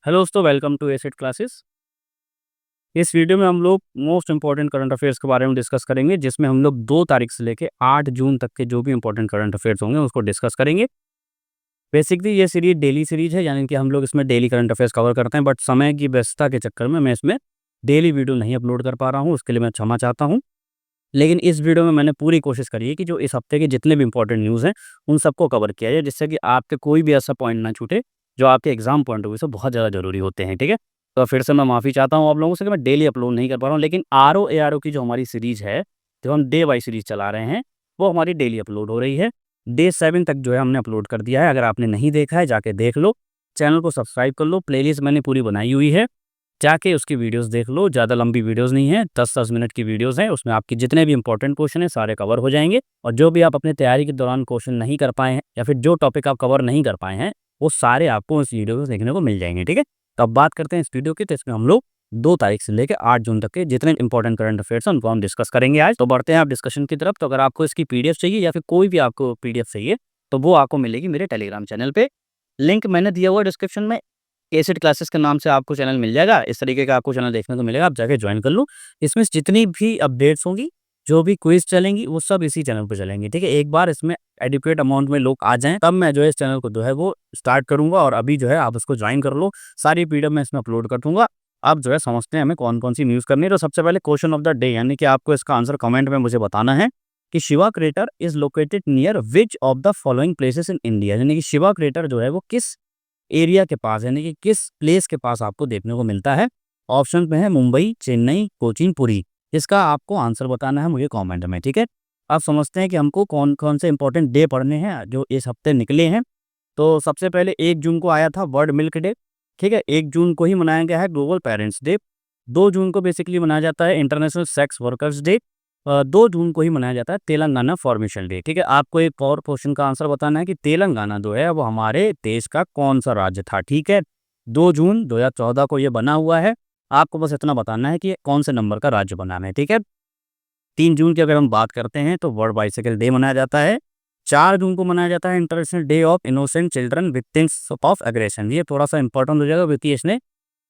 Hello दोस्तों, welcome to asset classes. इस video में हम लोग मोस्ट इंपॉर्टेंट करंट अफेयर्स के बारे में डिस्कस करेंगे, जिसमें हम लोग 2 तारीख से लेके 8 जून तक के जो भी इंपॉर्टेंट करंट अफेयर्स होंगे उसको डिस्कस करेंगे। बेसिकली ये सीरीज डेली सीरीज है, यानी कि हम लोग इसमें डेली करंट अफेयर्स कवर करते हैं, बट समय की व्यस्तता के चक्कर में मैं इसमें डेली वीडियो नहीं अपलोड कर पा रहा हूँ, उसके लिए मैं क्षमा चाहता हूँ। लेकिन इस वीडियो में मैंने पूरी कोशिश करी है कि जो इस हफ्ते के जितने भी इंपॉर्टेंट न्यूज़ हैं उन सबको कवर किया जाए, जिससे कि आपके कोई भी ऐसा पॉइंट ना छूटे जो आपके एग्जाम पॉइंट ऑफ व्यू से बहुत ज़्यादा ज़रूरी होते हैं। ठीक है, तो फिर से मैं माफ़ी चाहता हूँ आप लोगों से कि मैं डेली अपलोड नहीं कर पा रहा हूँ, लेकिन आर ओ की जो हमारी सीरीज़ है, जो हम डे बाई सीरीज़ चला रहे हैं, वो हमारी डेली अपलोड हो रही है। डे 7 तक जो है हमने अपलोड कर दिया है। अगर आपने नहीं देखा है जाके देख लो, चैनल को सब्सक्राइब कर लो, प्लेलिस्ट मैंने पूरी बनाई हुई है, जाके उसकी वीडियोस देख लो। ज़्यादा लंबी वीडियोस नहीं है, 10-10 मिनट की वीडियोस हैं, उसमें आपके जितने भी इंपॉर्टेंट क्वेश्चन हैं सारे कवर हो जाएंगे, और जो भी आप अपने तैयारी के दौरान क्वेश्चन नहीं कर पाए हैं या फिर जो टॉपिक आप कवर नहीं कर पाए हैं, वो सारे आपको उस वीडियो को देखने को मिल जाएंगे। ठीक है, तो अब बात करते हैं इस वीडियो की। तो इसमें हम लोग 2 तारीख से लेकर 8 जून तक के जितने इंपॉर्टेंट करंट अफेयर्स हैं उनको हम डिस्कस करेंगे आज। तो बढ़ते हैं आप डिस्कशन की तरफ। तो अगर आपको इसकी पीडीएफ चाहिए या फिर कोई भी आपको पीडीएफ चाहिए, तो वो आपको मिलेगी मेरे टेलीग्राम चैनल पे। लिंक मैंने दिया हुआ है डिस्क्रिप्शन में। एसिड क्लासेस के नाम से आपको चैनल मिल जाएगा। इस तरीके का आपको चैनल देखने को मिलेगा, आप जाके ज्वाइन कर लो। इसमें जितनी भी अपडेट्स होंगी, जो भी क्विज़ चलेंगी, वो सब इसी चैनल पे चलेंगी। ठीक है, एक बार इसमें एडिक्वेट अमाउंट में लोग आ जाएँ, तब मैं जो है इस चैनल को जो है वो स्टार्ट करूँगा, और अभी जो है आप उसको ज्वाइन कर लो। सारी पीडीएफ मैं इसमें अपलोड कर दूँगा। अब जो है समझते हैं हमें कौन-कौन सी न्यूज़ करनी है। तो सबसे पहले क्वेश्चन ऑफ द डे, यानी कि आपको इसका आंसर कमेंट में मुझे बताना है कि Shiva crater is located near which of the following places in India. यानी कि शिवा क्रेटर जो है वो किस एरिया के पास, यानी कि किस प्लेस के पास आपको देखने को मिलता है। ऑप्शन में है मुंबई, चेन्नई, कोचीन, पुरी। इसका आपको आंसर बताना है मुझे कमेंट में। ठीक है, अब समझते हैं कि हमको कौन कौन से इंपॉर्टेंट डे पढ़ने हैं जो इस हफ्ते निकले हैं। तो सबसे पहले 1 जून को आया था वर्ल्ड मिल्क डे। ठीक है, 1 जून को ही मनाया गया है ग्लोबल पेरेंट्स डे। 2 जून को बेसिकली मनाया जाता है इंटरनेशनल सेक्स वर्कर्स डे। 2 जून को ही मनाया जाता है तेलंगाना फॉर्मेशन डे। ठीक है, आपको एक और क्वेश्चन का आंसर बताना है कि तेलंगाना जो है वो हमारे देश का कौन सा राज्य था। ठीक है, 2 जून 2014 को ये बना हुआ है। आपको बस इतना बताना है कि कौन से नंबर का राज्य बना है। ठीक है, 3 जून की अगर हम बात करते हैं तो वर्ल्ड बाइसिकल डे मनाया जाता है। 4 जून को मनाया जाता है international day of innocent children victims of aggression. ये थोड़ा सा इंपॉर्टेंट हो जाएगा क्योंकि इसमें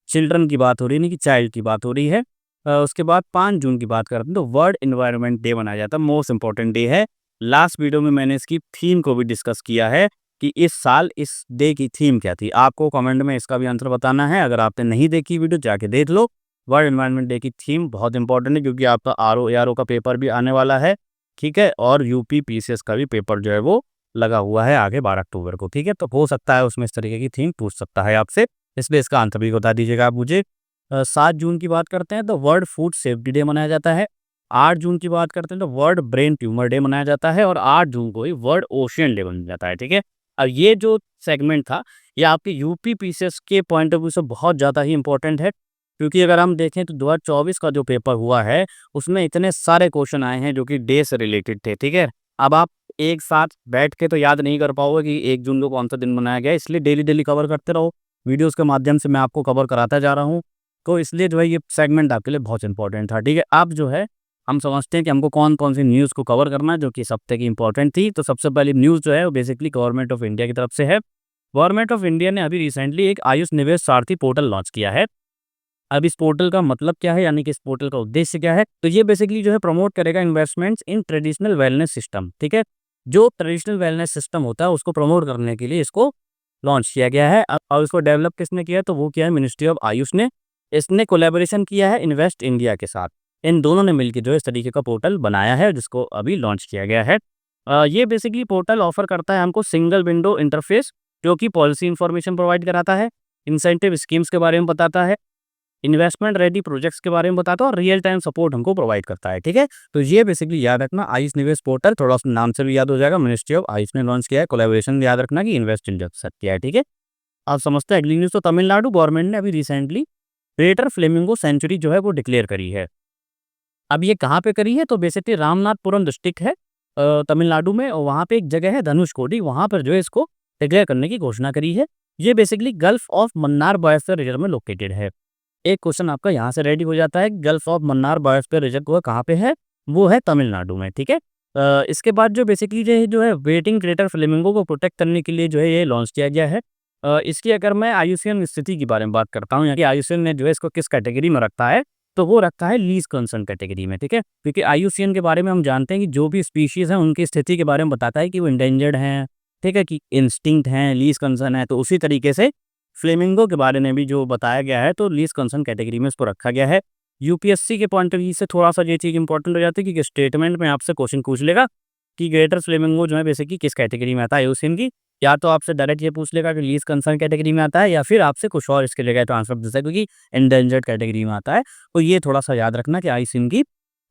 चिल्ड्रन की बात हो रही है, नहीं कि चाइल्ड की बात हो रही है। उसके बाद 5 जून की बात करते हैं तो वर्ल्ड एनवायरनमेंट डे मनाया जाता है, मोस्ट इंपॉर्टेंट डे है। लास्ट वीडियो में मैंने इसकी थीम को भी डिस्कस किया है कि इस साल इस डे की थीम क्या थी। आपको कमेंट में इसका भी आंसर बताना है। अगर आपने नहीं देखी वीडियो जाके देख लो। वर्ल्ड एनवायरनमेंट डे की थीम बहुत इंपॉर्टेंट है क्योंकि आपका आर ओ का पेपर भी आने वाला है। ठीक है, और यूपी पीसीएस का भी पेपर जो है वो लगा हुआ है आगे 12 अक्टूबर को। ठीक है, तो हो सकता है उसमें इस तरीके की थीम पूछ सकता है आपसे, इसलिए इसका आंसर भी बता दीजिएगा आप मुझे। 7 जून की बात करते हैं तो वर्ल्ड फूड सेफ्टी डे मनाया जाता है। 8 जून की बात करते हैं तो वर्ल्ड ब्रेन ट्यूमर डे मनाया जाता है, और 8 जून को ही वर्ल्ड ओशियन डे मनाया जाता है। ठीक है, अब ये जो सेगमेंट था ये आपके यूपी पीसीएस के पॉइंट ऑफ व्यू से बहुत ज़्यादा ही इंपॉर्टेंट है, क्योंकि अगर हम देखें तो 2024 का जो पेपर हुआ है उसमें इतने सारे क्वेश्चन आए हैं जो कि डे से रिलेटेड थे। ठीक है, अब आप एक साथ बैठ के तो याद नहीं कर पाओगे कि 1 जून को कौन सा दिन मनाया गया है, इसलिए डेली डेली कवर करते रहो। वीडियोज़ के माध्यम से मैं आपको कवर कराता जा रहा हूँ, तो इसलिए जो है ये सेगमेंट आपके लिए बहुत इंपॉर्टेंट था। ठीक है, अब जो है हम समझते हैं कि हमको कौन-कौन सी न्यूज़ को कवर करना है जो कि इस हफ्ते की इंपॉर्टेंट थी। तो सबसे पहली न्यूज़ जो है वो बेसिकली गवर्नमेंट ऑफ इंडिया की तरफ से है। गवर्नमेंट ऑफ इंडिया ने अभी रिसेंटली एक आयुष निवेश सारथी पोर्टल लॉन्च किया है। अब इस पोर्टल का मतलब क्या है, यानी कि इस पोर्टल का उद्देश्य क्या है, तो ये बेसिकली जो है प्रमोट करेगा investments in traditional wellness system. ठीक है, जो ट्रेडिशनल वेलनेस सिस्टम होता है उसको प्रमोट करने के लिए इसको लॉन्च किया गया है। और इसको डेवलप किसने किया है, तो वो किया है मिनिस्ट्री ऑफ आयुष ने। इसने कोलैबोरेशन किया है इन्वेस्ट इंडिया के साथ। इन दोनों ने मिलकर जो है इस तरीके का पोर्टल बनाया है जिसको अभी लॉन्च किया गया है। ये बेसिकली पोर्टल ऑफर करता है हमको सिंगल विंडो इंटरफेस, जो कि पॉलिसी इन्फॉर्मेशन प्रोवाइड कराता है, इंसेंटिव स्कीम्स के बारे में बताता है, इन्वेस्टमेंट रेडी प्रोजेक्ट्स के बारे में बताता है, और रियल टाइम सपोर्ट हमको प्रोवाइड करता है। ठीक है, तो ये बेसिकली याद रखना, आयुष निवेश पोर्टल, थोड़ा सा नाम से भी याद हो जाएगा, मिनिस्ट्री ऑफ आयुष ने लॉन्च किया है। कोलैबोरेशन याद रखना कि इन्वेस्ट इंडिया के साथ किया है। ठीक है, आप समझते हैं अगली न्यूज़। तो तमिलनाडु गवर्नमेंट ने अभी रिसेंटली ग्रेटर फ्लेमिंगो सेंचुरी जो है वो डिक्लेयर करी है। अब ये कहाँ पे करी है, तो बेसिकली रामनाथपुरम डिस्ट्रिक्ट है तमिलनाडु में, और वहाँ पे एक जगह है धनुषकोडी, वहाँ पर जो है इसको डिक्लेयर करने की घोषणा करी है। ये basically gulf of Mannar biosphere reserve में लोकेटेड है। एक क्वेश्चन आपका यहाँ से रेडी हो जाता है, gulf of Mannar biosphere reserve वो कहाँ पे है, वो है तमिलनाडु में। ठीक है, इसके बाद जो बेसिकली जो है वेटिंग ग्रेटर फ्लेमिंगो को प्रोटेक्ट करने के लिए जो है ये लॉन्च किया गया है। इसकी अगर मैं आईयूसीएन स्थिति के बारे में बात करता हूँ, यानी कि आईयूसीएन ने जो है इसको किस कैटेगरी में रखा है, तो वो रखा है लीस्ट कंसर्न कैटेगरी में, ठीक है। क्योंकि आईयूसीएन के बारे में हम जानते हैं कि जो भी स्पीशीज़ हैं उनकी स्थिति के बारे में बताता है कि वो इंडेंजर्ड हैं, ठीक है, कि इंस्टिंक्ट हैं, लीस्ट कंसर्न है। तो उसी तरीके से फ्लेमिंगो के बारे में भी जो बताया गया है, तो लीस्ट कंसर्न कैटेगरी में इसको रखा गया है। यूपीएससी के पॉइंट ऑफ व्यू से थोड़ा-सा ये चीज़ इंपॉर्टेंट हो जाती है, क्योंकि स्टेटमेंट में आपसे क्वेश्चन पूछ लेगा कि ग्रेटर फ्लेमिंगो जो है बेसिकली किस कैटेगरी में आता है आईयूसीएन की। या तो आपसे डायरेक्ट ये पूछ लेगा कि लीस्ट कंसर्न कैटेगरी में आता है, या फिर आपसे कुछ और इसके जगह ट्रांसफर दे सकता है क्योंकि एंडेंजर्ड कैटेगरी में आता है। तो ये थोड़ा-सा याद रखना कि आईयूसीएन की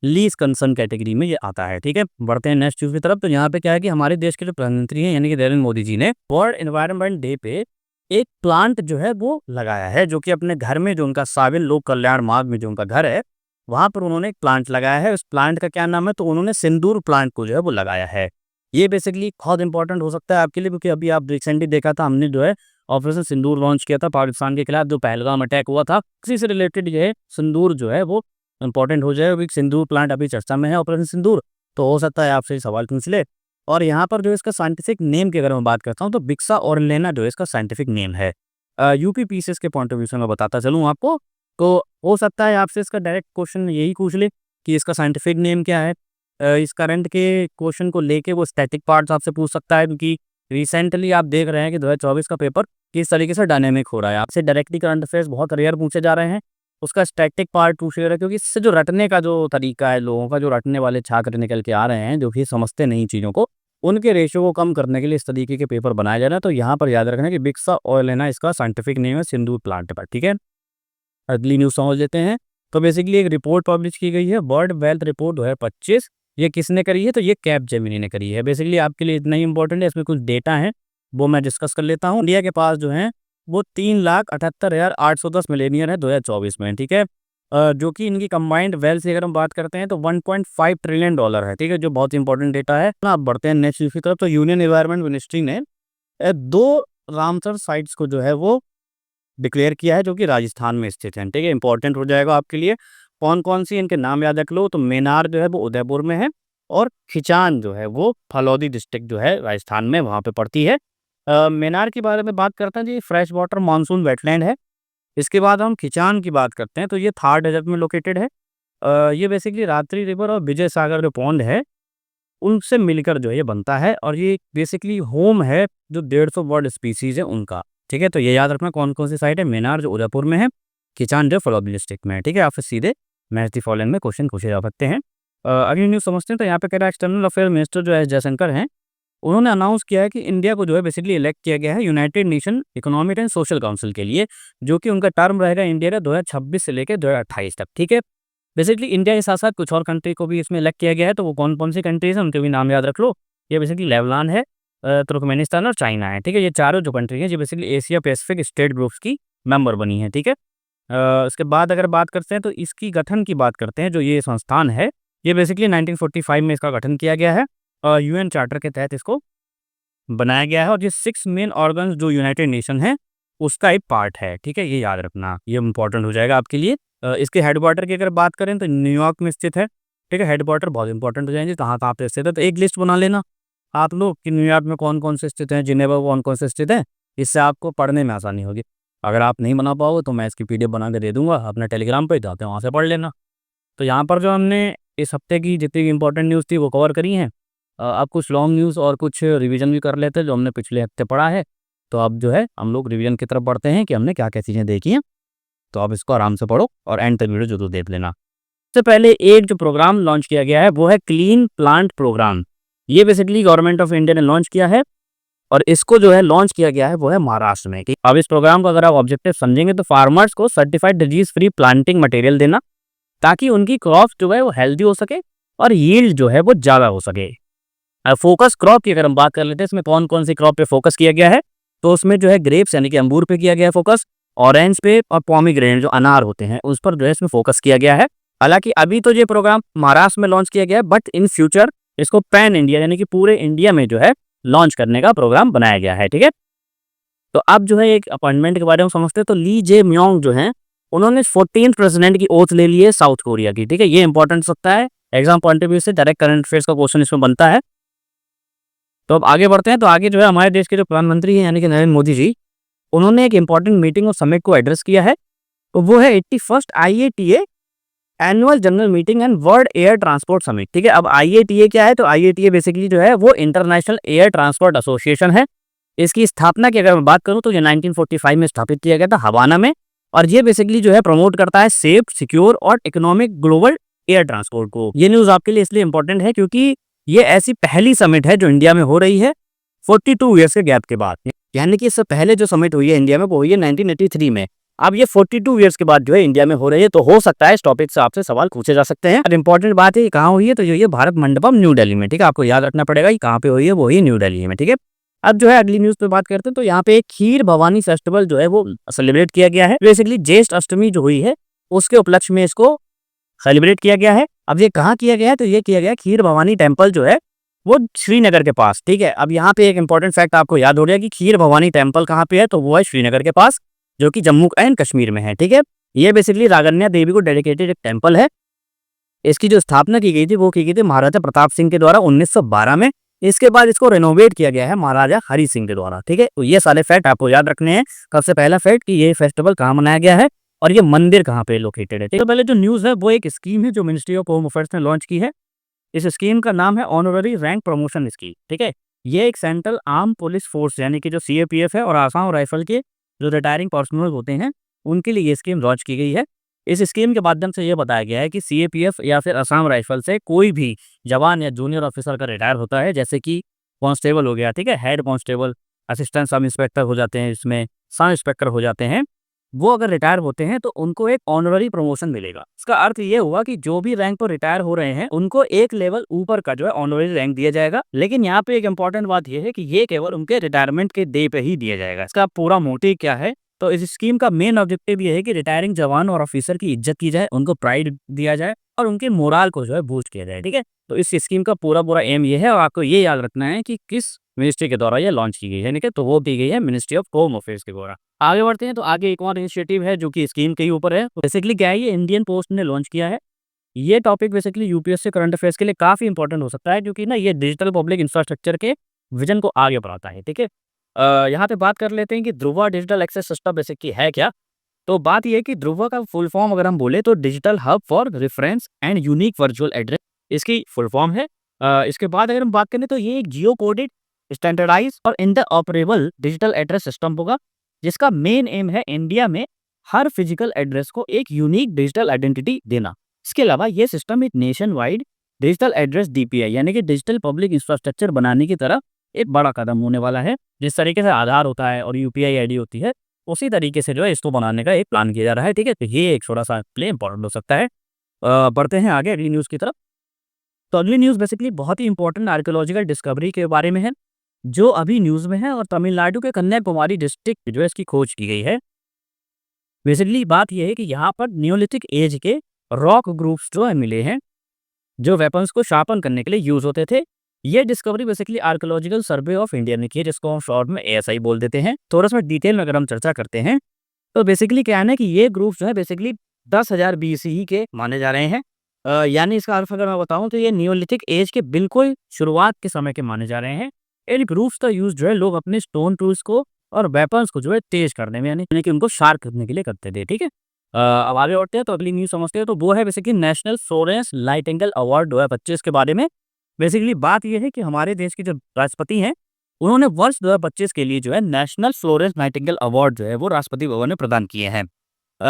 लीस्ट कंसर्न कैटेगरी में ये आता है, ठीक है। बढ़ते हैं नेक्स्ट न्यूज़ की तरफ। तो यहाँ पे क्या है कि हमारे देश के जो प्रधानमंत्री हैं, यानी कि नरेंद्र मोदी जी ने वर्ल्ड एनवायरनमेंट डे पे एक प्लांट जो है वो लगाया है, जो कि अपने घर में, जो उनका साविल लोक कल्याण मार्ग में जो उनका घर है, वहाँ पर उन्होंने एक प्लांट लगाया है। उस प्लांट का क्या नाम है, तो उन्होंने सिंदूर प्लांट को जो है वो लगाया है। ये बेसिकली बहुत इंपॉर्टेंट हो सकता है आपके लिए, क्योंकि अभी आप रिसेंटली देखा था, हमने जो है ऑपरेशन सिंदूर लॉन्च किया था पाकिस्तान के खिलाफ, जो पहलगाम अटैक हुआ था। इसी से रिलेटेड ये है सिंदूर जो है वो इंपॉर्टेंट हो जाए। अभी सिंदूर प्लांट अभी चर्चा में है, ऑपरेशन सिंदूर, तो हो सकता है आपसे ये सवाल पूछ ले। और यहाँ पर जो इसका साइंटिफिक नेम की अगर मैं बात करता हूँ, तो बिक्सा ऑर्लेना जो है इसका साइंटिफिक नेम है। यूपी पीसीएस के पॉइंट ऑफ व्यू से मैं बताता चलूँ आपको, तो हो सकता है आपसे इसका डायरेक्ट क्वेश्चन यही पूछ ले कि इसका साइंटिफिक नेम क्या है। इस करंट के क्वेश्चन को लेके वो स्टैटिक पार्ट्स आपसे पूछ सकता है, क्योंकि रिसेंटली आप देख रहे हैं कि 2024 का पेपर किस तरीके से डायनेमिक हो रहा है। आपसे डायरेक्टली करंट अफेयर्स बहुत रेयर पूछे जा रहे हैं, उसका स्टैटिक पार्ट पूछे जा रहा है, क्योंकि इससे जो रटने का जो तरीका है, लोगों का जो रटने वाले छात्र निकल के आ रहे हैं, जो कि समझते नहीं चीज़ों को, उनके रेशियो को कम करने के लिए इस तरीके के पेपर बनाए जा रहे हैं। तो यहाँ पर याद रखना कि बिक्सा ऑयलेना इसका साइंटिफिक नेम है, सिंदूर प्लांट पर, ठीक है। अगली न्यूज़ समझ लेते हैं। तो बेसिकली एक रिपोर्ट पब्लिश की गई है, वर्ल्ड वेल्थ रिपोर्ट 2025। ये किसने करी है, तो ये कैपजेमिनी ने करी है। बेसिकली आपके लिए इतना ही इंपॉर्टेंट है, इसमें कुछ डेटा है वो मैं डिस्कस कर लेता हूँ। इंडिया के पास जो है वो 3,78,810 मिलेनियर है 2024 में, ठीक है। जो कि इनकी कंबाइंड वेल्थ की अगर हम बात करते हैं तो $1.5 ट्रिलियन है, ठीक है, जो बहुत इंपॉर्टेंट डेटा है ना। आप बढ़ते हैं नेक्स्ट न्यूज़ की तरफ। तो यूनियन एनवायरनमेंट मिनिस्ट्री ने 2 रामसर साइट्स को जो है वो डिक्लेयर किया है, जो कि राजस्थान में स्थित है, ठीक है। इंपॉर्टेंट हो जाएगा आपके लिए। कौन-कौन सी, इनके नाम याद रख लो। तो मेनार जो है वो उदयपुर में है, और खिचान जो है वो फलौदी डिस्ट्रिक्ट जो है राजस्थान में, वहाँ पे पड़ती है। मेनार के बारे में बात करते हैं, जी फ्रेश वाटर मानसून वेटलैंड है। इसके बाद हम खिचान की बात करते हैं, तो ये थार डेजर्ट में लोकेटेड है। ये बेसिकली रात्रि रिवर और विजय सागर जो पॉन्ड है, उनसे मिलकर जो है ये बनता है, और ये बेसिकली होम है जो 150 बर्ड स्पीसीज़ है उनका, ठीक है। तो ये याद रखना कौन-कौन सी साइट है, मेनार जो उदयपुर में है, किचान जो फलौदी डिस्ट्रिक्ट में है, ठीक है। आपसे सीधे मैच द फॉलोइंग में क्वेश्चन पूछे जा सकते हैं। अगली न्यूज़ समझते हैं। तो यहाँ पे कह रहा है एक्सटर्नल अफेयर मिनिस्टर जो है जयशंकर हैं, उन्होंने अनाउंस किया है कि इंडिया को जो है बेसिकली इलेक्ट किया गया है United nation economic and social council के लिए, जो कि उनका टर्म रहेगा इंडिया का 2026 से लेकर 2028 तक, ठीक है। बेसिकली इंडिया के साथ-साथ कुछ और कंट्री को भी इसमें इलेक्ट किया गया है, तो वो कौन-कौन सी कंट्रीज़ हैं उनके भी नाम याद रख लो। ये बेसिकली लेबनान है, तुर्कमेनिस्तान और चाइना है, ठीक है। ये चारों जो कंट्री हैं, ये basically Asia Pacific state groups की मेंबर बनी है, ठीक है। उसके बाद अगर बात करते हैं तो इसकी गठन की बात करते हैं, जो ये संस्थान है, ये बेसिकली 1945 में इसका गठन किया गया है, यूएन चार्टर के तहत इसको बनाया गया है, और ये 6 मेन ऑर्गन्स जो यूनाइटेड नेशन है, उसका एक पार्ट है, ठीक है। ये याद रखना, ये इंपॉर्टेंट हो जाएगा आपके लिए। इसके हेडक्वार्टर की अगर बात करें तो न्यूयॉर्क में स्थित है, ठीक है। हेडक्वार्टर बहुत इंपॉर्टेंट हो जाएंगे, कहाँ-कहाँ पे स्थित है, तो एक लिस्ट बना लेना आप लोग कि न्यूयॉर्क में कौन-कौन से स्थित हैं, जिनेवा कौन-कौन से स्थित हैं, इससे आपको पढ़ने में आसानी होगी। अगर आप नहीं बना पाओगे तो मैं इसकी पीडीएफ बना के दे दूँगा, अपना टेलीग्राम पे जाते हैं, वहाँ से पढ़ लेना। तो यहाँ पर जो हमने इस हफ्ते की जितनी भी इंपॉर्टेंट न्यूज़ थी वो कवर करी हैं। अब कुछ लॉन्ग न्यूज़ और कुछ रिवीजन भी कर लेते हैं, जो हमने पिछले हफ्ते पढ़ा है। तो अब जो है हम लोग रिवीजन की तरफ बढ़ते हैं कि हमने क्या-क्या चीज़ें देखी हैं। तो आप इसको आराम से पढ़ो और एंड तक वीडियो ज़रूर देख लेना। सबसे पहले एक जो प्रोग्राम लॉन्च किया गया है वो है क्लीन प्लांट प्रोग्राम। ये बेसिकली गवर्नमेंट ऑफ इंडिया ने लॉन्च किया है, और इसको जो है लॉन्च किया गया है वो है महाराष्ट्र में। अब इस प्रोग्राम का अगर आप ऑब्जेक्टिव समझेंगे तो फार्मर्स को certified disease free planting material देना, ताकि उनकी क्रॉप जो है वो हेल्दी हो सके और यील्ड जो है वो ज़्यादा हो सके। फोकस क्रॉप की अगर हम बात कर लेते हैं, इसमें कौन-कौन सी क्रॉप पे फोकस किया गया है, तो उसमें जो है ग्रेप्स यानी कि अंगूर पे किया गया है फोकस, ऑरेंज पे और पोमीग्रेनेट जो अनार होते हैं उस पर जो है इसमें फोकस किया गया है। हालाँकि अभी तो ये प्रोग्राम महाराष्ट्र में लॉन्च किया गया है, बट इन फ्यूचर इसको पैन इंडिया यानी कि पूरे इंडिया में जो है लॉन्च करने का प्रोग्राम बनाया गया है, ठीक है। तो अब जो है एक अपॉइंटमेंट के बारे में समझते हैं। तो ली जे म्योंग जो हैं, उन्होंने 14th प्रेसिडेंट की ओथ ले ली है साउथ कोरिया की, ठीक है। ये इंपॉर्टेंट हो सकता है एग्जाम पॉइंट ऑफ व्यू से, डायरेक्ट करंट अफेयर्स का क्वेश्चन इसमें बनता है। तो अब आगे बढ़ते हैं। तो आगे जो है हमारे देश के जो प्रधानमंत्री हैं यानी कि नरेंद्र मोदी जी, उन्होंने एक इंपॉर्टेंट मीटिंग और समिट को एड्रेस किया है, तो वो है 81st IATA annual general meeting and world air transport summit. ठीक है, अब IATA क्या है? तो IATA बेसिकली जो है वो इंटरनेशनल एयर ट्रांसपोर्ट एसोसिएशन है। इसकी स्थापना की अगर मैं बात करूं तो ये 1945 में स्थापित किया गया था हवाना में, और ये बेसिकली जो है प्रमोट करता है सेफ, सिक्योर और इकोनॉमिक ग्लोबल एयर ट्रांसपोर्ट को। ये न्यूज़ आपके लिए इसलिए इंपॉर्टेंट है क्योंकि ये ऐसी पहली समिट है जो इंडिया में हो रही है 42 ईयर्स के गैप के बाद। यानी कि इससे पहले जो समिट हुई है इंडिया में वो हुई है 1983 में। अब ये 42 ईयर्स के बाद जो है इंडिया में हो रही है, तो हो सकता है इस टॉपिक से आपसे सवाल पूछे जा सकते हैं। और इंपॉर्टेंट बात है कहाँ हुई है, तो ये भारत मंडपम न्यू दिल्ली में। ठीक है, आपको याद रखना पड़ेगा कि कहाँ पे हुई है, वो हुई न्यू दिल्ली में। ठीक है, अब जो है अगली न्यूज पे बात करते हैं, तो यहाँ पे एक खीर भवानी फेस्टिवल जो है वो सेलिब्रेट किया गया है। बेसिकली ज्येष्ठ अष्टमी जो हुई है उसके उपलक्ष्य में इसको सेलिब्रेट किया गया है। अब ये कहाँ किया गया है, तो ये किया गया खीर भवानी टेम्पल जो है वो श्रीनगर के पास। ठीक है, अब यहाँ पे एक इंपॉर्टेंट फैक्ट आपको याद हो रहा है कि खीर भवानी टेम्पल कहाँ पे है, तो वो है श्रीनगर के पास, जो कि जम्मू एंड कश्मीर में है। ठीक है, ये बेसिकली रागन्या देवी को डेडिकेटेड एक टेम्पल है। इसकी जो स्थापना की गई थी वो की गई थी महाराजा प्रताप सिंह के द्वारा 1912 में। इसके बाद इसको रेनोवेट किया गया है महाराजा हरि सिंह के द्वारा। ठीक है, तो ये सारे फैक्ट आपको याद रखने हैं। सबसे पहला फैक्ट कि ये फेस्टिवल कहाँ मनाया गया है और ये मंदिर कहाँ पे लोकेटेड है। तो पहले जो न्यूज़ है वो एक स्कीम है जो मिनिस्ट्री ऑफ होम अफेयर्स ने लॉन्च की है। इस स्कीम का नाम है ऑनररी रैंक प्रमोशन स्कीम। ठीक है, ये एक सेंट्रल आर्म पुलिस फोर्स यानी कि जो CAPF है और आसाम राइफल के जो रिटायरिंग पर्सनल होते हैं उनके लिए ये स्कीम लॉन्च की गई है। इस स्कीम के माध्यम से ये बताया गया है कि CAPF या फिर असम राइफल से कोई भी जवान या जूनियर ऑफिसर का रिटायर होता है, जैसे कि कांस्टेबल हो गया, ठीक है, head constable, assistant sub inspector हो जाते हैं, इसमें सब इंस्पेक्टर हो जाते हैं, वो अगर रिटायर होते हैं तो उनको एक ऑनररी प्रमोशन मिलेगा। इसका अर्थ ये हुआ कि जो भी रैंक पर रिटायर हो रहे हैं उनको एक लेवल ऊपर का जो है ऑनररी रैंक दिया जाएगा। लेकिन यहाँ पे एक इंपॉर्टेंट बात ये है कि ये केवल उनके रिटायरमेंट के डे पे ही दिया जाएगा। इसका पूरा मोटिव क्या है, तो इस स्कीम का मेन ऑब्जेक्टिव ये है कि रिटायरिंग जवान और ऑफिसर की इज्जत की जाए, उनको प्राइड दिया जाए और उनके मोराल को जो है बूस्ट किया जाए। ठीक है, तो इस स्कीम का पूरा एम ये है और आपको ये याद रखना है कि किस मिनिस्ट्री के द्वारा ये लॉन्च की गई है। ठीक है, तो वो की गई है मिनिस्ट्री ऑफ होम अफेयर्स के द्वारा। आगे बढ़ते हैं, तो आगे एक और इनिशिएटिव है जो कि स्कीम के ही ऊपर है। तो बेसिकली क्या है, ये इंडियन पोस्ट ने लॉन्च किया है। ये topic basically UPSC current affairs के लिए काफी इंपॉर्टेंट हो सकता है क्योंकि ना ये डिजिटल पब्लिक इंफ्रास्ट्रक्चर के विजन को आगे बढ़ाता है। ठीक है, यहाँ पे बात कर लेते हैं कि Dhruva digital access system basically है क्या। तो बात यह है कि ध्रुवा का फुल फॉर्म अगर हम बोले तो digital hub for reference and unique virtual address इसकी फुल फॉर्म है। इसके बाद अगर हम बात करें तो ये एक जियो कोडेड, स्टैंडर्डाइज और इंटरऑपरेबल डिजिटल एड्रेस सिस्टम होगा, जिसका मेन एम है इंडिया में हर फिजिकल एड्रेस को एक यूनिक डिजिटल आइडेंटिटी देना। इसके अलावा ये सिस्टम एक nation wide digital address DPI यानी कि डिजिटल पब्लिक इंफ्रास्ट्रक्चर बनाने की तरफ एक बड़ा कदम होने वाला है। जिस तरीके से आधार होता है और UPI ID होती है, उसी तरीके से जो है इसको बनाने का एक प्लान किया जा रहा है। ठीक है, तो ये एक थोड़ा सा प्ले इंपॉर्टेंट हो सकता है। बढ़ते हैं आगे अगली न्यूज़ की तरफ। तो अगली न्यूज़ बेसिकली बहुत ही इंपॉर्टेंट आर्कियोलॉजिकल डिस्कवरी के बारे में है जो अभी न्यूज़ में है, और तमिलनाडु के कन्याकुमारी डिस्ट्रिक्ट जो है इसकी खोज की गई है। बेसिकली बात यह है कि यहाँ पर नियोलिथिक एज के रॉक ग्रुप्स जो है मिले हैं जो वेपन्स को शार्पन करने के लिए यूज होते थे। ये discovery basically archaeological survey of India ने की है, जिसको हम शॉर्ट में ASI बोल देते हैं। थोड़ा सा डिटेल में अगर हम चर्चा करते हैं तो बेसिकली क्या है ना कि ये ग्रुप जो है बेसिकली 10,000 BCE के माने जा रहे हैं। यानी इसका अर्थ अगर मैं बताऊं तो ये नियोलिथिक एज के बिल्कुल शुरुआत के समय के माने जा रहे हैं। इन ग्रुप्स का यूज जो है लोग अपने स्टोन टूल्स को और वेपन्स को जो है तेज करने में यानी कि उनको शार्प करने के लिए करते थे। ठीक है, अब आगे बढ़ते हैं तो अगली न्यूज़ समझते हैं। तो वो है basically national Florence Nightingale award 2025 के बारे में। बेसिकली बात यह है कि हमारे देश के जो राष्ट्रपति हैं उन्होंने वर्ष 2025 के लिए जो है नेशनल फ्लोरेंस नाइटिंगेल अवार्ड जो है वो राष्ट्रपति भवन में प्रदान किए हैं।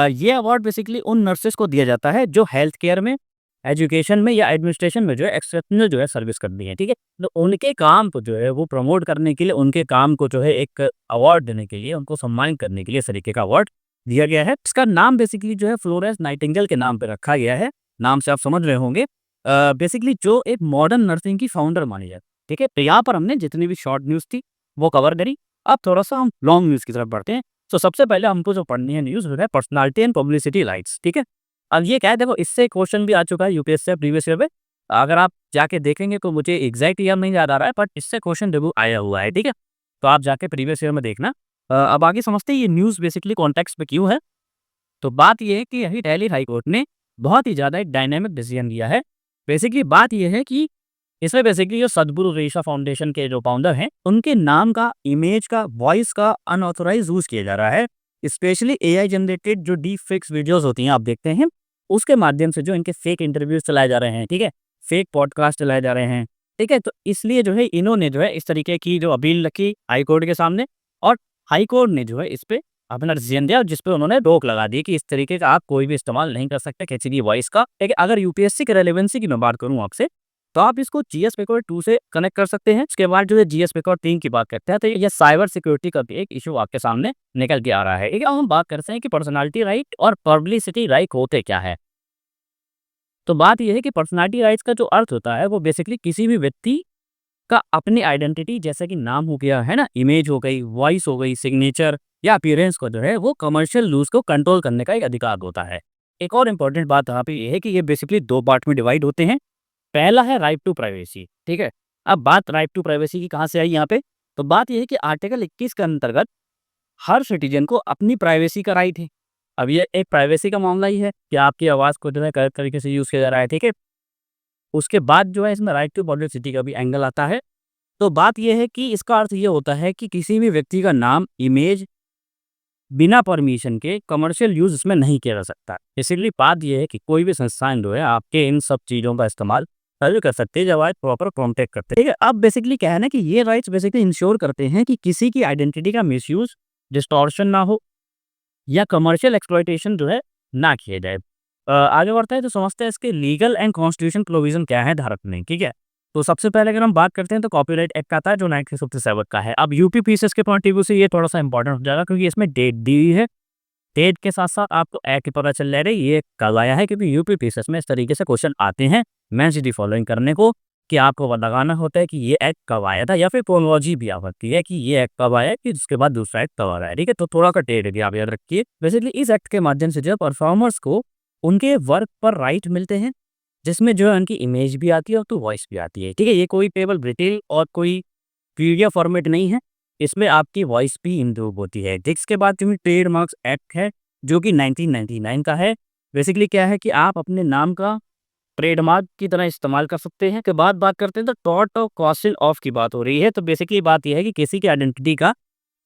ये अवार्ड बेसिकली उन नर्सेस को दिया जाता है जो हेल्थ केयर में, एजुकेशन में या एडमिनिस्ट्रेशन में जो है एक्सेप्शनल जो है सर्विस करती है। ठीक है, तो उनके काम को जो है वो प्रमोट करने के लिए, उनके काम को जो है एक अवार्ड देने के लिए, उनको सम्मानित करने के लिए इस तरीके का अवार्ड दिया गया है। इसका नाम बेसिकली जो है फ्लोरेंस नाइटिंगेल के नाम पे रखा गया है। नाम से आप समझ रहे होंगे बेसिकली जो एक मॉडर्न नर्सिंग की फाउंडर मानी जाती है। ठीक है, तो यहाँ पर हमने जितनी भी शॉर्ट न्यूज़ थी वो कवर करी। अब थोड़ा सा हम लॉन्ग न्यूज़ की तरफ बढ़ते हैं। तो सबसे पहले हमको जो पढ़नी है न्यूज़ है पर्सनालिटी एंड पब्लिसिटी राइट्स। ठीक है, अब ये क्या है, देखो इससे क्वेश्चन भी आ चुका है यूपीएससी से प्रीवियस ईयर में। अगर आप जाके देखेंगे तो मुझे एग्जैक्ट ईयर नहीं याद आ रहा है, बट इससे क्वेश्चन जरूर आया हुआ है। ठीक है, तो आप जाके प्रीवियस ईयर में देखना। अब आगे समझते हैं ये न्यूज़ बेसिकली कॉन्टेक्स्ट में क्यों है। तो बात ये है कि यही दिल्ली हाई कोर्ट ने बहुत ही ज़्यादा एक डायनामिक डिसीजन लिया है। बेसिकली बात ये है कि इसमें बेसिकली जो सद्गुरु रेशा फाउंडेशन के जो फाउंडर हैं, उनके नाम का, इमेज का, वॉइस का अनऑथराइज़ यूज़ किया जा रहा है। स्पेशली एआई जनरेटेड जो डीप फेक्स वीडियोज़ होती हैं, आप देखते हैं, उसके माध्यम से जो इनके फेक इंटरव्यूज़ चलाए जा रहे हैं, ठीक है? फेक पॉडकास्ट चलाए जा रहे हैं, ठीक है? तो इसलिए जो है इन्होंने जो है इस तरीके की जो अपील रखी हाई कोर्ट के सामने, और हाई कोर्ट ने जो है इस पे अपना डिसीजन दिया, जिस पे उन्होंने रोक लगा दी कि इस तरीके का आप कोई भी इस्तेमाल नहीं कर सकते किसी की वॉइस का। ठीक है? अगर यूपीएससी की रेलेवेंसी की मैं बात करूँ आपसे, तो आप इसको जीएस पेपर 2 से कनेक्ट कर सकते हैं। उसके बाद जो है जीएस पेपर 3 की बात करते हैं, तो ये साइबर सिक्योरिटी का भी एक इश्यू आपके सामने निकल के आ रहा है। ठीक है? अब हम बात करते हैं कि पर्सनैलिटी राइट और पब्लिसिटी राइट होते क्या है? तो बात ये है कि पर्सनैलिटी राइट्स का जो अर्थ होता है, वो बेसिकली किसी भी व्यक्ति का अपनी आइडेंटिटी, जैसे कि नाम हो गया, है ना? इमेज हो गई, वॉइस हो गई, सिग्नेचर या अपीयरेंस को जो है वो कमर्शियल यूज़ को कंट्रोल करने का एक अधिकार होता है। एक और इम्पोर्टेंट बात यहाँ पे ये है कि ये बेसिकली 2 पार्ट में डिवाइड होते हैं। पहला है राइट टू प्राइवेसी, ठीक है? अब बात राइट टू प्राइवेसी की कहाँ से आई यहाँ पे? तो बात ये है कि आर्टिकल 21 के अंतर्गत हर सिटीजन को अपनी प्राइवेसी का राइट है। अब ये एक प्राइवेसी का मामला ही है कि आपकी आवाज़ को जो है गलत तरीके से यूज़ किया जा रहा है, ठीक है? उसके बाद जो है इसमें राइट टू पब्लिसिटी का भी एंगल आता है। तो बात ये है कि इसका अर्थ ये होता है कि किसी भी व्यक्ति का नाम, इमेज बिना परमिशन के कमर्शियल यूज़ इसमें नहीं किया जा सकता। इसीलिए बात ये है कि कोई भी संस्थान जो है आपके इन सब चीज़ों का इस्तेमाल तभी कर सकती है जब आप प्रॉपर कॉन्टैक्ट करते हैं। ठीक है? अब बेसिकली क्या है ना कि ये राइट्स बेसिकली इंश्योर करते हैं कि किसी की आइडेंटिटी का मिसयूज़, डिस्टॉर्शन ना हो या कमर्शियल एक्सप्लॉइटेशन जो है ना किए जाए। आगे बढ़ते हैं तो समझते हैं इसके लीगल एंड कॉन्स्टिट्यूशन प्रोविज़न क्या है भारत में, ठीक है? तो सबसे पहले अगर हम बात करते हैं तो कॉपीराइट एक्ट आता है जो 1957 का है। अब यूपी पीसीएस के पॉइंट ऑफ व्यू से ये थोड़ा-सा इंपॉर्टेंट हो जाएगा क्योंकि इसमें डेट दी हुई है। डेट के साथ-साथ आपको एक्ट ही पता चल जाएगा ये कब आया है, क्योंकि यूपी पीसीएस में इस तरीके से क्वेश्चन आते हैं मैच द फॉलोइंग करने को, कि आपको लगाना होता है कि ये एक्ट कब आया था, या फिर क्रोनोलॉजी भी आ सकती है कि ये एक्ट कब आया, कि उसके बाद दूसरा एक्ट कब आ रहा है, ठीक है? तो थोड़ा सा डेट भी आप याद रखिए। बेसिकली इस एक्ट के माध्यम से जो है परफॉर्मर्स को उनके वर्क पर राइट मिलते हैं, जिसमें जो है उनकी इमेज भी आती है और तो वॉइस भी आती है, ठीक है? ये कोई केवल ब्रिटेन और कोई पीडीएफ फॉर्मेट नहीं है, इसमें आपकी वॉइस भी इंक्लूड होती है। जिसके बाद जो ट्रेडमार्क्स एक्ट है, जो कि 1999 का है। बेसिकली क्या है कि आप अपने नाम का ट्रेडमार्क की तरह इस्तेमाल कर सकते हैं। के बाद बात करते हैं तो टॉर्ट और कॉन्सिल ऑफ की बात हो रही है। तो बेसिकली बात यह है कि किसी की आइडेंटिटी का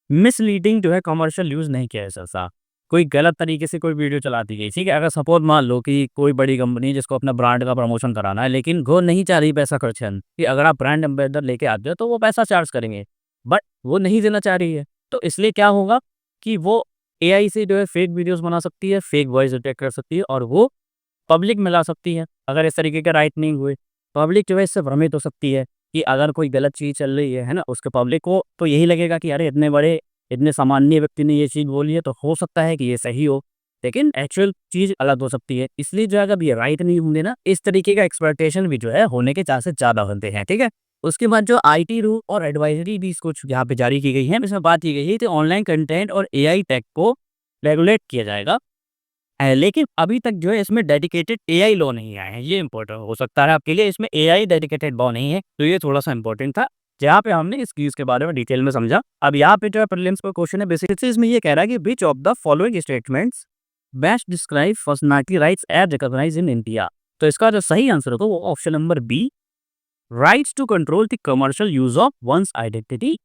मिसलीडिंग जो है कमर्शियल यूज़ नहीं किया जा सकता। कोई गलत तरीके से कोई वीडियो चला दी गई, ठीक है? अगर सपोज़ मान लो कि कोई बड़ी कंपनी है जिसको अपना ब्रांड का प्रमोशन कराना है, लेकिन वो नहीं चाह रही पैसा खर्चन, कि अगर आप ब्रांड एम्बेसडर लेके आते हो तो वो पैसा चार्ज करेंगे, बट वो नहीं देना चाह रही है। तो इसलिए क्या होगा कि वो एआई से जो है फेक वीडियोज़ बना सकती है, फेक वॉइस डिटेक्ट कर सकती है और वो पब्लिक में ला सकती है। अगर इस तरीके के राइट नहीं हुए, पब्लिक जो है इससे भ्रमित हो सकती है कि अगर कोई गलत चीज़ चल रही है ना? उसके पब्लिक को तो यही लगेगा कि अरे इतने बड़े, इतने सामान्य व्यक्ति ने ये चीज़ बोली है तो हो सकता है कि ये सही हो, लेकिन एक्चुअल चीज़ अलग हो सकती है। इसलिए जो है अगर ये राइट नहीं होंगे ना, इस तरीके का एक्सप्लॉइटेशन भी जो है होने के चांसेस ज़्यादा होते हैं, ठीक है? उसके बाद जो आईटी रूल और एडवाइजरी भी कुछ यहाँ पे जारी की गई है, इसमें बात की गई है कि ऑनलाइन कंटेंट और एआई टेक को रेगुलेट किया जाएगा। लेकिन अभी तक जो है इसमें डेडिकेटेड एआई लॉ नहीं आए हैं, ये इम्पोर्टेंट हो सकता है आपके लिए। इसमें एआई डेडिकेटेड लॉ नहीं है, तो ये थोड़ा-सा इम्पोर्टेंट था, जहाँ पे हमने इस चीज़ के बारे में डिटेल में समझा। अब यहाँ पे जो है प्रीलिम्स का क्वेश्चन है, बेसिकली इसमें ये कह रहा है कि which of the following statements best describe personality rights as recognized in India? तो इसका जो सही आंसर होगा वो option number B, rights to control the commercial use of one's identity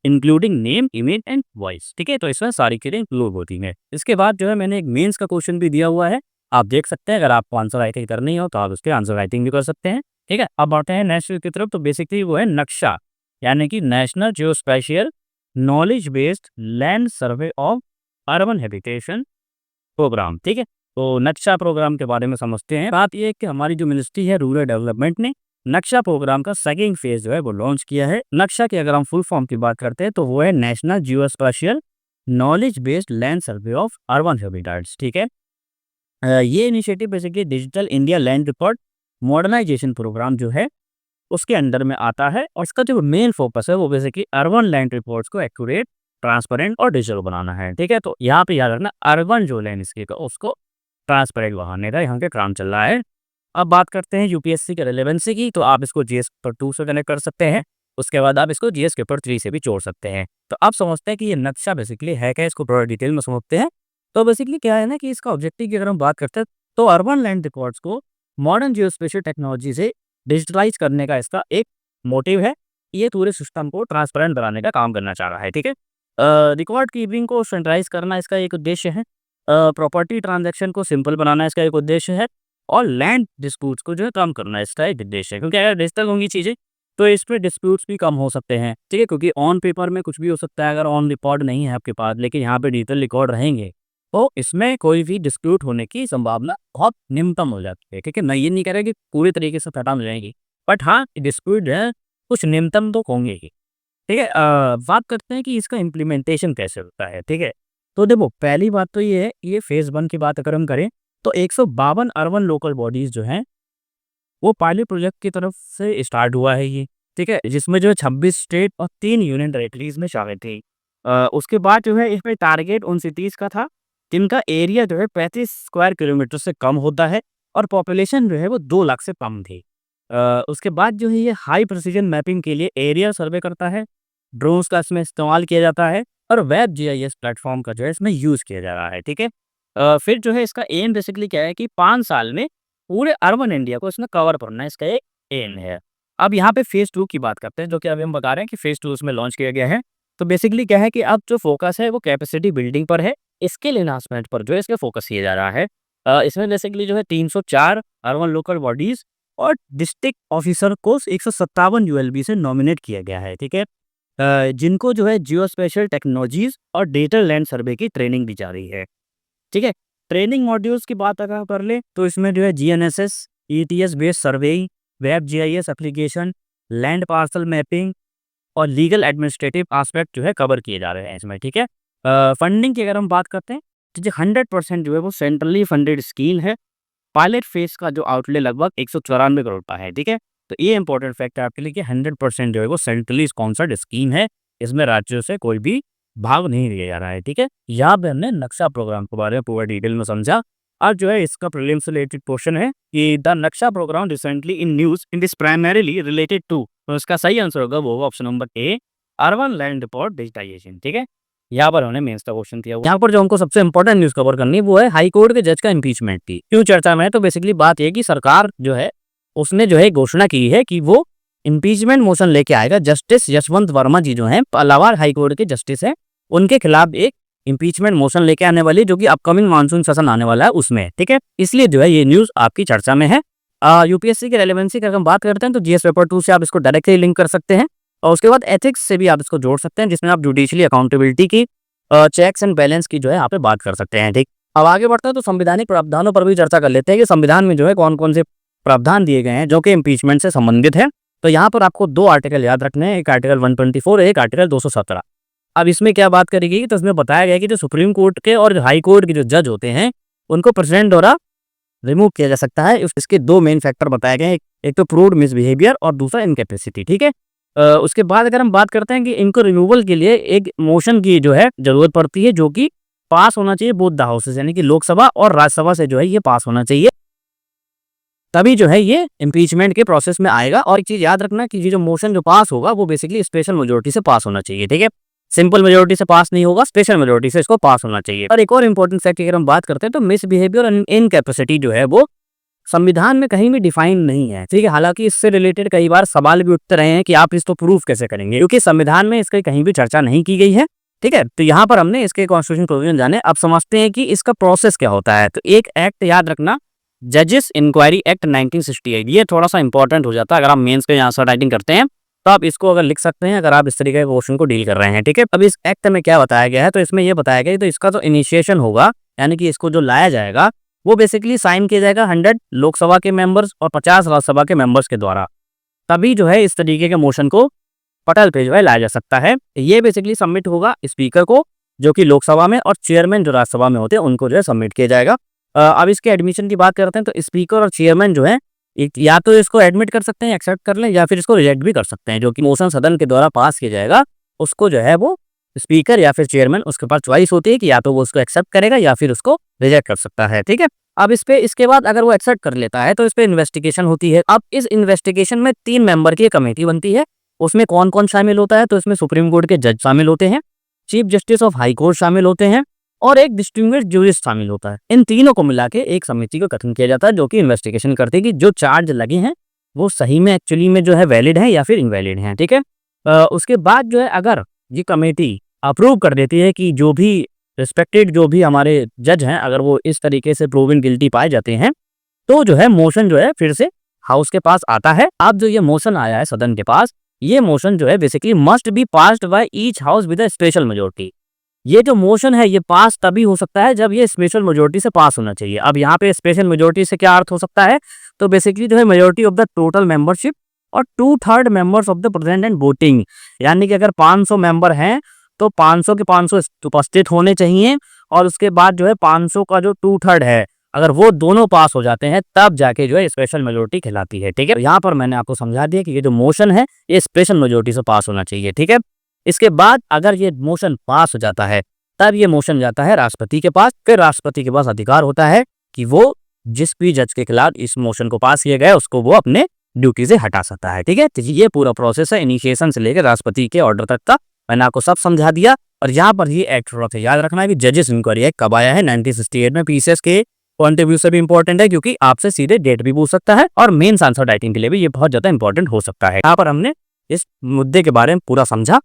including name, image and voice, ठीक है? तो इसमें सारी चीज़ें इंक्लूड होती हैं। इसके बाद जो है मैंने एक मेंस का क्वेश्चन भी दिया हुआ है, आप देख सकते हैं। अगर आपको आंसर राइटिंग करनी हो तो आप उसके आंसर राइटिंग भी कर सकते हैं, ठीक है? अब बढ़ते हैं नेक्स्ट की तरफ। तो बेसिकली वो है नक्शा, यानी कि national geospatial knowledge based land survey of urban habitation programme, ठीक है? तो नक्शा प्रोग्राम के बारे में समझते हैं। बात ये है कि हमारी जो मिनिस्ट्री है रूरल डेवलपमेंट ने नक्शा प्रोग्राम का सेकंड फेज जो है वो लॉन्च किया है। नक्शा की अगर हम फुल फॉर्म की बात करते हैं तो वो है national geospatial knowledge based land survey of urban habitats, ठीक है? ये initiative basically digital India land record modernisation programme जो है उसके अंडर में आता है, और इसका जो मेन फोकस है वो बेसिकली अर्बन लैंड रिपोर्ट्स को एक्यूरेट, ट्रांसपेरेंट और डिजिटल बनाना है, ठीक है? तो यहाँ पे याद रखना अर्बन जो लैंडस्केप है उसको ट्रांसपेरेंट बनाने का यहाँ पे काम चल रहा है। अब बात करते हैं यूपीएससी के रिलेवेंसी की, तो आप इसको जीएस पेपर 2 से कनेक्ट कर सकते हैं। उसके बाद आप इसको जीएस पेपर 3 से भी जोड़ सकते हैं। तो अब समझते हैं कि ये नक्शा बेसिकली है क्या, इसको थोड़ा डिटेल में समझते हैं। तो बेसिकली क्या है ना कि इसका ऑब्जेक्टिव की अगर हम बात करते हैं तो अर्बन लैंड रिकॉर्ड्स को मॉडर्न जियोस्पेशियल टेक्नोलॉजी से डिजिटलाइज करने का इसका एक मोटिव है। ये पूरे सिस्टम को ट्रांसपेरेंट बनाने का काम करना चाह रहा है, ठीक है। रिकॉर्ड कीपिंग को सेंट्रलाइज करना इसका एक उद्देश्य है। प्रॉपर्टी ट्रांजैक्शन को सिंपल बनाना इसका एक उद्देश्य है, और लैंड डिस्प्यूट्स को जो है कम करना इसका एक उद्देश्य है। क्योंकि अगर डिजिटल होंगी चीज़ें तो इस पे डिस्प्यूट्स भी कम हो सकते हैं, ठीक है। क्योंकि ऑन पेपर में कुछ भी हो सकता है, अगर ऑन रिकॉर्ड नहीं है आपके पास, लेकिन यहाँ पे डिजिटल रिकॉर्ड रहेंगे तो इसमें कोई भी डिस्प्यूट होने की संभावना बहुत न्यूनतम हो जाती है, ठीक है। मैं ये नहीं कह रहा कि पूरी तरीके से खत्म हो जाएगी, बट हाँ, डिस्प्यूट है कुछ न्यूनतम तो होंगे ही, ठीक है। बात करते हैं कि इसका इम्प्लीमेंटेशन कैसे होता है, ठीक है। तो देखो, पहली बात तो ये है, ये फेज़ 1 की बात अगर हम करें तो 152 अर्बन लोकल बॉडीज़ जो हैं, वो पायलट प्रोजेक्ट की तरफ से स्टार्ट हुआ है ये, ठीक है। जिसमें जो है 26 स्टेट और 3 यूनियन टेरिटरीज़ में शामिल थी। उसके बाद जो है इसमें टारगेट उन सिटीज़ का था जिनका एरिया जो है 35 स्क्वायर किलोमीटर से कम होता है और पॉपुलेशन जो है वो 2 लाख से कम थी। उसके बाद जो है ये हाई प्रिसिजन मैपिंग के लिए एरिया सर्वे करता है, ड्रोन्स का इसमें इस्तेमाल किया जाता है, और वेब जीआईएस प्लेटफॉर्म का जो है इसमें यूज़ किया जा रहा है, ठीक है। फिर जो है इसका एम बेसिकली क्या है कि 5 साल में पूरे अर्बन इंडिया को इसमें कवर करना इसका एक एम है। अब यहाँ पे फेज़ 2 की बात करते हैं, जो कि अभी हम बता रहे हैं कि फेज़ 2 इसमें लॉन्च किया गया है। तो बेसिकली क्या है कि अब जो फ़ोकस है वो कैपेसिटी बिल्डिंग पर है, स्किल एनहांसमेंट पर जो है इसका फ़ोकस किया जा रहा है। इसमें बेसिकली जो है 304 अर्बन लोकल बॉडीज़ और डिस्ट्रिक्ट ऑफिसर को 157 यूएलबी से नॉमिनेट किया गया है, ठीक है। जिनको जो है जियो स्पेशल टेक्नोलॉजीज़ और डिजिटल लैंड सर्वे की ट्रेनिंग दी जा रही है, ठीक है। ट्रेनिंग मॉड्यूल्स की बात अगर कर लें तो इसमें जो है GNSS, ETS based surveying, web GIS application, land parcel mapping और लीगल एडमिनिस्ट्रेटिव एस्पेक्ट जो है कवर किए जा रहे हैं इसमें, ठीक है। फंडिंग की अगर हम बात करते हैं तो जो 100% जो है वो सेंट्रली फंडेड स्कीम है। पायलट फेज का जो आउटले लगभग 194 करोड़ का है, ठीक है। तो ये इंपॉर्टेंट फैक्ट है आपके लिए कि 100% जो है वो सेंट्रली स्पॉन्सर्ड स्कीम है। इसमें राज्यों से कोई भी भाग नहीं लिया जा रहा है, ठीक है। यहाँ पे हमने नक्शा प्रोग्राम के बारे में पूरा डिटेल में समझा। अब जो है इसका प्रीलिम्स से रिलेटेड क्वेश्चन है कि the Naksha programme recently in news in this primarily related to, तो इसका सही आंसर होगा वो option number A, urban land report digitisation, ठीक है। यहाँ पर हमने मेंस का क्वेश्चन दिया हुआ। यहाँ पर जो हमको सबसे इंपॉर्टेंट न्यूज़ कवर करनी है वो है हाई कोर्ट के जज का इम्पीचमेंट की क्यों चर्चा में है। तो बेसिकली बात ये कि सरकार जो है उसने जो है घोषणा की है कि वो इम्पीचमेंट मोशन लेके आएगा। जस्टिस यशवंत वर्मा जी जो हैं इलाहाबाद हाई कोर्ट के जस्टिस हैं, उनके खिलाफ एक इम्पीचमेंट मोशन लेके आने वाली, जो कि अपकमिंग मानसून सेशन आने वाला है उसमें, ठीक है। इसलिए जो है ये न्यूज़ आपकी चर्चा में है। यूपीएससी की रेलेवेंसी की अगर हम बात करते हैं तो जीएस पेपर 2 से आप इसको डायरेक्टली लिंक कर सकते हैं, और उसके बाद एथिक्स से भी आप इसको जोड़ सकते हैं, जिसमें आप जुडिशियली अकाउंटेबिलिटी की, चेक्स एंड बैलेंस की जो है यहाँ पे बात कर सकते हैं, ठीक। अब आगे बढ़ते हैं तो संवैधानिक प्रावधानों पर भी चर्चा कर लेते हैं कि संविधान में जो है कौन कौन से प्रावधान दिए गए हैं जो कि इम्पीचमेंट से संबंधित है। तो यहाँ पर आपको 2 आर्टिकल याद रखने हैं, एक आर्टिकल 124, एक आर्टिकल 217। अब इसमें क्या बात करेगी तो इसमें बताया गया है कि जो सुप्रीम कोर्ट के और हाई कोर्ट के जो जज होते हैं उनको प्रेसिडेंट द्वारा रिमूव किया जा सकता है। इसके 2 मेन फैक्टर बताए गए हैं, एक तो प्रूव्ड मिसबिहेवियर और दूसरा इनकैपेसिटी, ठीक है। उसके बाद अगर हम बात करते हैं कि इनको रिमूवल के लिए एक मोशन की जो है जरूरत पड़ती है, जो कि पास होना चाहिए बोथ द हाउसेस, यानी कि लोकसभा और राज्यसभा से जो है ये पास होना चाहिए, तभी जो है ये इम्पीचमेंट के प्रोसेस में आएगा। और एक चीज याद रखना कि ये जो मोशन जो पास होगा वो बेसिकली स्पेशल मेजोरिटी से पास होना चाहिए, ठीक है। सिंपल मेजोरिटी से पास नहीं होगा, स्पेशल मेजोरिटी से इसको पास होना चाहिए। और एक और इंपॉर्टेंट फैक्ट अगर हम बात करते हैं तो मिसबिहेवियर और इनकैपेसिटी जो है वो संविधान में कहीं भी डिफाइन नहीं है, ठीक है। हालांकि इससे रिलेटेड कई बार सवाल भी उठते रहे हैं कि आप इसको प्रूफ कैसे करेंगे, क्योंकि संविधान में इसकी कहीं भी चर्चा नहीं की गई है, ठीक है। तो यहाँ पर हमने इसके कॉन्स्टिट्यूशन प्रोविजन जाने। अब समझते हैं कि इसका प्रोसेस क्या होता है। तो एक एक्ट याद रखना, जजेस इंक्वायरी एक्ट 1968, ये थोड़ा सा इंपॉर्टेंट हो जाता है अगर आप मेंस के आंसर राइटिंग करते हैं तो आप इसको अगर लिख सकते हैं, अगर आप इस तरीके के क्वेश्चन को डील कर रहे हैं, ठीक है। अब इस एक्ट में क्या बताया गया है, तो इसमें यह बताया गया है तो इसका जो इनिशिएशन होगा, यानी कि इसको जो लाया जाएगा वो बेसिकली साइन किया जाएगा 100 लोकसभा के मेंबर्स और 50 राज्यसभा के मेंबर्स के द्वारा, तभी जो है इस तरीके के मोशन को पटल पे जो है लाया जा सकता है। ये बेसिकली सबमिट होगा स्पीकर को, जो कि लोकसभा में, और चेयरमैन जो राज्यसभा में होते हैं उनको जो है सबमिट किया जाएगा। अब इसके एडमिशन की बात करते हैं तो स्पीकर और चेयरमैन जो है या तो इसको एडमिट कर सकते हैं, एक्सेप्ट कर लें, या फिर इसको रिजेक्ट भी कर सकते हैं। जो कि मोशन सदन के द्वारा पास किया जाएगा उसको जो है वो स्पीकर या फिर चेयरमैन, उसके पास चॉइस होती है कि या तो वो उसको एक्सेप्ट करेगा या फिर उसको रिजेक्ट कर सकता है, ठीक है। अब इस पे इसके बाद अगर वो एक्सेप्ट कर लेता है तो इस पे इन्वेस्टिगेशन होती है। अब इस इन्वेस्टिगेशन में 3 मेंबर की कमेटी बनती है। उसमें कौन कौन शामिल होता है, तो इसमें सुप्रीम कोर्ट के जज शामिल होते हैं, chief justice of high court शामिल होते हैं, और एक डिस्टिंग्विश्ड जूरिस्ट शामिल होता है। इन तीनों को मिला के एक समिति का गठन किया जाता है जो कि इन्वेस्टिगेशन करती है कि जो चार्ज लगे हैं वो सही में एक्चुअली में जो है वैलिड है या फिर इनवैलिड है, ठीक है। उसके बाद जो है अगर ये कमेटी अप्रूव कर देती है कि जो भी रिस्पेक्टेड जो भी हमारे जज हैं, अगर वो इस तरीके से प्रूवन गिल्टी पाए जाते हैं, तो जो है मोशन जो है फिर से हाउस के पास आता है। अब जो ये मोशन आया है सदन के पास, ये मोशन जो है basically must be passed by each house with a special majority. ये जो मोशन है ये पास तभी हो सकता है जब ये स्पेशल मेजोरिटी से पास होना चाहिए। अब यहाँ पे स्पेशल मेजोरिटी से क्या अर्थ हो सकता है, तो बेसिकली जो है majority of the total membership और 2/3 members of the present and voting. यानी कि अगर 500 मेंबर हैं तो 500 के 500 उपस्थित होने चाहिए, और उसके बाद जो है 500 का जो 2/3 है, अगर वो दोनों पास हो जाते हैं तब जाके जो है स्पेशल मेजोरिटी कहलाती है, ठीक है। यहाँ पर मैंने आपको समझा दिया कि ये जो मोशन है ये स्पेशल मेजोरिटी से पास होना चाहिए, ठीक है। इसके बाद अगर ये मोशन पास हो जाता है तब ये मोशन जाता है राष्ट्रपति के पास। फिर राष्ट्रपति के पास अधिकार होता है कि वो जिस भी जज के खिलाफ इस मोशन को पास किया गया उसको वो अपने ड्यूटी से हटा सकता है, ठीक है। तो ये पूरा प्रोसेस है इनिशिएशन से लेकर राष्ट्रपति के ऑर्डर तक का, मैंने आपको सब समझा दिया। और यहाँ पर ये एक्ट थोड़ा सा याद रखना है कि जजेस इंक्वायरी एक्ट कब आया है, 1968 में। पीसीएस के पॉइंट ऑफ व्यू से भी इंपॉर्टेंट है क्योंकि आपसे सीधे डेट भी पूछ सकता है, और मेन आंसर राइटिंग के लिए भी ये बहुत ज्यादा इंपॉर्टेंट हो सकता है। यहाँ पर हमने इस मुद्दे के बारे में पूरा समझा।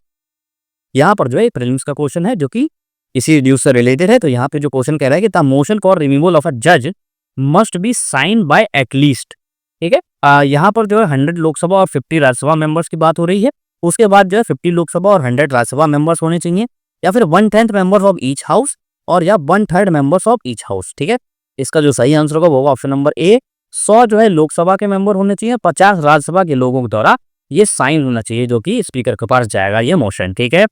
यहाँ पर जो है प्रीलिम्स का क्वेश्चन है जो कि इसी न्यूज से रिलेटेड है। तो यहाँ पे जो क्वेश्चन कह रहा है कि the motion for removal of a जज must be sign by at least, ठीक है। यहाँ पर जो है 100 लोकसभा और 50 राज्यसभा मेंबर्स की बात हो रही है। उसके बाद जो है 50 लोकसभा और 100 राज्यसभा मेंबर्स होने चाहिए, या फिर 1/10 मेंबर्स ऑफ ईच हाउस, और या 1/3 मेंबर्स ऑफ ईच हाउस, ठीक है। इसका जो सही आंसर होगा वो होगा ऑप्शन नंबर ए। 100 जो है लोकसभा के मेंबर होने चाहिए, 50 राज्यसभा के लोगों के द्वारा ये साइन होना चाहिए जो कि स्पीकर के पास जाएगा ये मोशन, ठीक है।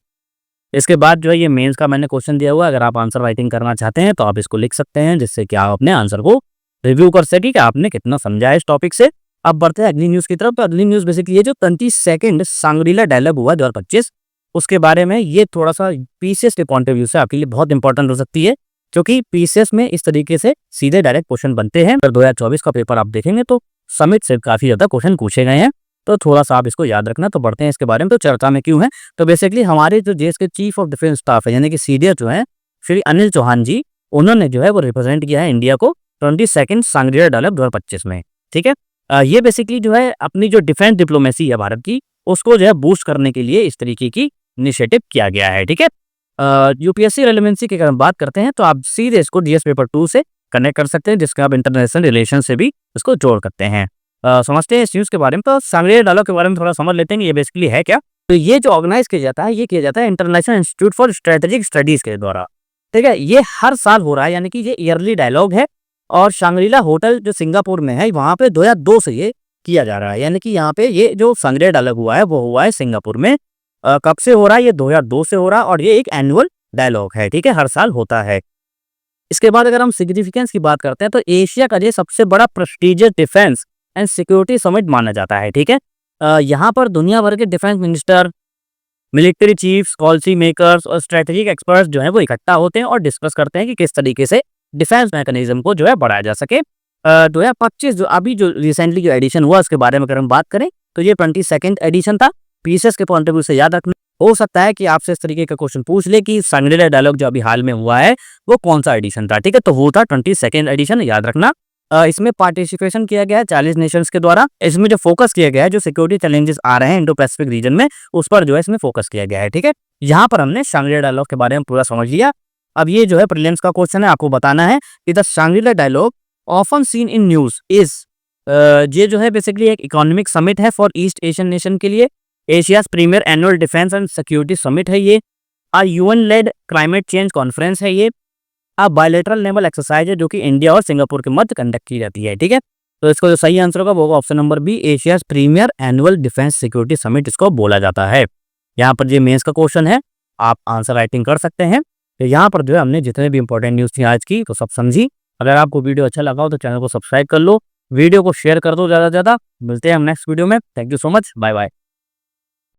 इसके बाद जो है ये मेंस का मैंने क्वेश्चन दिया हुआ है, अगर आप आंसर राइटिंग करना चाहते हैं तो आप इसको लिख सकते हैं, जिससे कि आप अपने आंसर को रिव्यू कर सके कि आपने कितना समझा है इस टॉपिक से। अब बढ़ते हैं अगली न्यूज की तरफ। तो अगली न्यूज बेसिकली ये जो 22nd सांग्रीला डायलॉग हुआ 2025, उसके बारे में। ये थोड़ा सा पीसीएस के पॉइंट ऑफ व्यू से आपके लिए बहुत इंपॉर्टेंट हो सकती है, क्योंकि पीसीएस में इस तरीके से सीधे डायरेक्ट क्वेश्चन बनते हैं। अगर 2024 का पेपर आप देखेंगे तो समिट से काफी ज्यादा क्वेश्चन पूछे गए हैं, तो थोड़ा सा आप इसको याद रखना। तो बढ़ते हैं इसके बारे में। तो चर्चा में क्यों है, तो बेसिकली हमारे जो देश के चीफ ऑफ डिफेंस स्टाफ है यानी कि सीडीएस जो है श्री अनिल चौहान जी, उन्होंने जो है वो रिप्रेजेंट किया है इंडिया को 22nd सांग्रीला डायलॉग 2025 में, ठीक है। ये बेसिकली जो है अपनी जो डिफेंस डिप्लोमेसी है भारत की, उसको जो है बूस्ट करने के लिए इस तरीके की इनिशिएटिव किया गया है, ठीक है। यूपीएससी रेलेवेंसी की अगर हम बात करते हैं तो आप सीधे इसको डीएस पेपर 2 से कनेक्ट कर सकते हैं, जिसका आप इंटरनेशनल रिलेशन से भी इसको जोड़ करते हैं। समझते हैं इस न्यूज के बारे में। तो सांग्रीला डायलॉग के बारे में थोड़ा समझ लेते हैं ये बेसिकली है क्या। तो ये जो ऑर्गेनाइज किया जाता है, ये किया जाता है international institute for strategic studies के द्वारा, ठीक है। ये हर साल हो रहा है, यानी कि ये ईयरली डायलॉग है। और सांग्रीला होटल जो सिंगापुर में है, वहां पे 2002 से ये किया जा रहा है, यानी कि यहाँ पे ये जो सांग्रीला डायलॉग हुआ है वो हुआ है सिंगापुर में। कब से हो रहा है, ये 2002 से हो रहा है, और ये एक एनुअल डायलॉग है, ठीक है, हर साल होता है। इसके बाद अगर हम सिग्निफिकेंस की बात करते हैं तो एशिया का ये सबसे बड़ा prestigious defence and security summit माना जाता है, ठीक है। यहाँ पर दुनिया भर के defence minister, military chiefs, policy makers और स्ट्रेटेजिक एक्सपर्ट्स जो है वो इकट्ठा होते हैं और डिस्कस करते हैं कि किस तरीके से डिफेंस मैकेनिज्म को जो है बढ़ाया जा सके। 2025 जो अभी जो रिसेंटली जो एडिशन हुआ उसके बारे में अगर हम बात करें तो ये 22nd एडिशन था। पीसीएस के पॉइंट ऑफ व्यू से याद रखना हो सकता है कि आपसे इस तरीके का क्वेश्चन पूछ ले कि सांग्रीला डायलॉग जो अभी हाल में हुआ है वो कौन सा एडिशन था, ठीक है। तो वो था 22nd एडिशन, याद रखना। इसमें पार्टिसिपेशन किया गया है 40 नेशंस के द्वारा। इसमें जो फोकस किया गया है, जो सिक्योरिटी चैलेंजेस आ रहे हैं इंडो पैसिफिक रीजन में, उस पर जो है इसमें फोकस किया गया है, ठीक है। यहाँ पर हमने सांग्रीला डायलॉग के बारे में पूरा समझ लिया। अब ये जो है प्रीलिम्स का क्वेश्चन है, आपको बताना है कि the Shangri La dialogue often seen in news is, ये जो है बेसिकली एक इकोनॉमिक समिट है फॉर ईस्ट एशियन नेशन के लिए। Asia's premier annual defence and security summit है ये। UN led climate change conference है ये। बायलैटरल नेवल एक्सरसाइज है जो कि इंडिया और सिंगापुर के मध्य कंडक्ट की जाती है, ठीक है। तो इसको जो सही आंसर होगा वो होगा option number B, Asia's premier annual defence security summit इसको बोला जाता है। यहाँ पर ये मेंस का क्वेश्चन है, आप आंसर राइटिंग कर सकते हैं। तो यहाँ पर जो है हमने जितने भी इंपॉर्टेंट न्यूज़ थी आज की तो सब समझी। अगर आपको वीडियो अच्छा लगा हो तो चैनल को सब्सक्राइब कर लो, वीडियो को शेयर कर दो ज़्यादा से ज़्यादा। मिलते हैं हम नेक्स्ट वीडियो में। Thank you so much, bye bye.